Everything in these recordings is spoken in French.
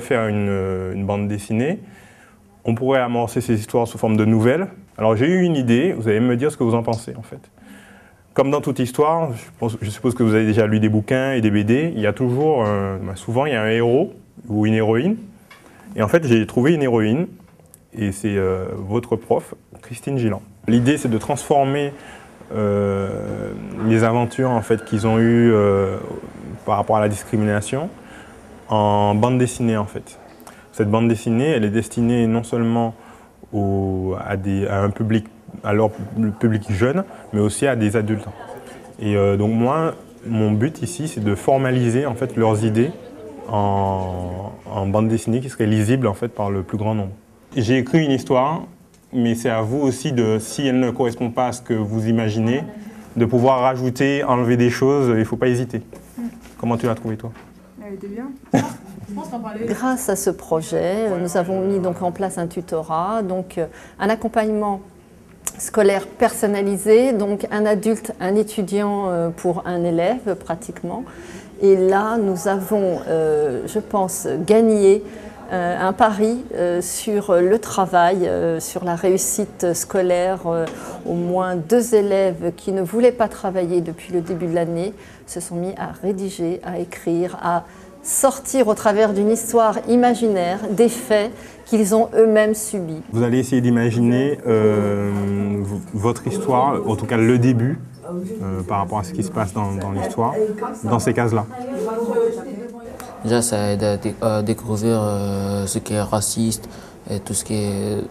faire une bande dessinée. On pourrait amorcer ces histoires sous forme de nouvelles. Alors j'ai eu une idée, vous allez me dire ce que vous en pensez en fait. Comme dans toute histoire, je suppose que vous avez déjà lu des bouquins et des BD, il y a toujours, souvent il y a un héros ou une héroïne. Et en fait j'ai trouvé une héroïne, et c'est votre prof, Christine Gillan. L'idée c'est de transformer les aventures en fait, qu'ils ont eues par rapport à la discrimination en bande dessinée en fait. Cette bande dessinée, elle est destinée non seulement à un public, le public jeune, mais aussi à des adultes. Et donc moi, mon but ici, c'est de formaliser en fait leurs idées en bande dessinée qui serait lisible en fait par le plus grand nombre. J'ai écrit une histoire, mais c'est à vous aussi de, si elle ne correspond pas à ce que vous imaginez, de pouvoir rajouter, enlever des choses. Il ne faut pas hésiter. Comment tu l'as trouvé toi? Elle était bien. Grâce à ce projet, nous avons mis donc en place un tutorat, donc un accompagnement scolaire personnalisé, donc un adulte, un étudiant pour un élève pratiquement. Et là, nous avons, je pense, gagné un pari sur le travail, sur la réussite scolaire. Au moins 2 élèves qui ne voulaient pas travailler depuis le début de l'année se sont mis à rédiger, à écrire, à sortir au travers d'une histoire imaginaire des faits qu'ils ont eux-mêmes subis. Vous allez essayer d'imaginer votre histoire, en tout cas le début, par rapport à ce qui se passe dans l'histoire, dans ces cases-là. Déjà, ça aide à découvrir ce qui est raciste, et tout ce qui est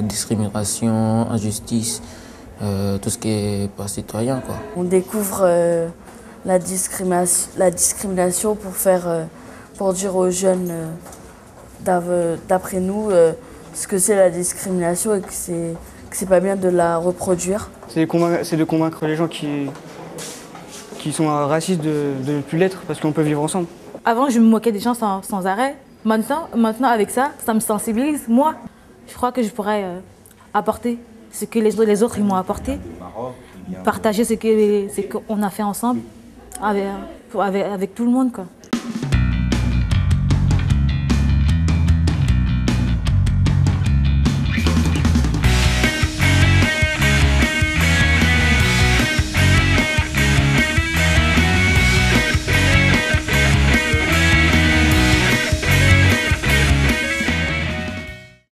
discrimination, injustice, tout ce qui est pas citoyen, quoi. On découvre la discrimination pour dire aux jeunes, d'après nous, ce que c'est la discrimination et que c'est pas bien de la reproduire. C'est de convaincre les gens qui sont racistes de ne plus l'être parce qu'on peut vivre ensemble. Avant, je me moquais des gens sans arrêt. Maintenant, avec ça, ça me sensibilise. Moi, je crois que je pourrais apporter ce que les autres m'ont apporté, partager ce qu'on a fait ensemble avec tout le monde, quoi.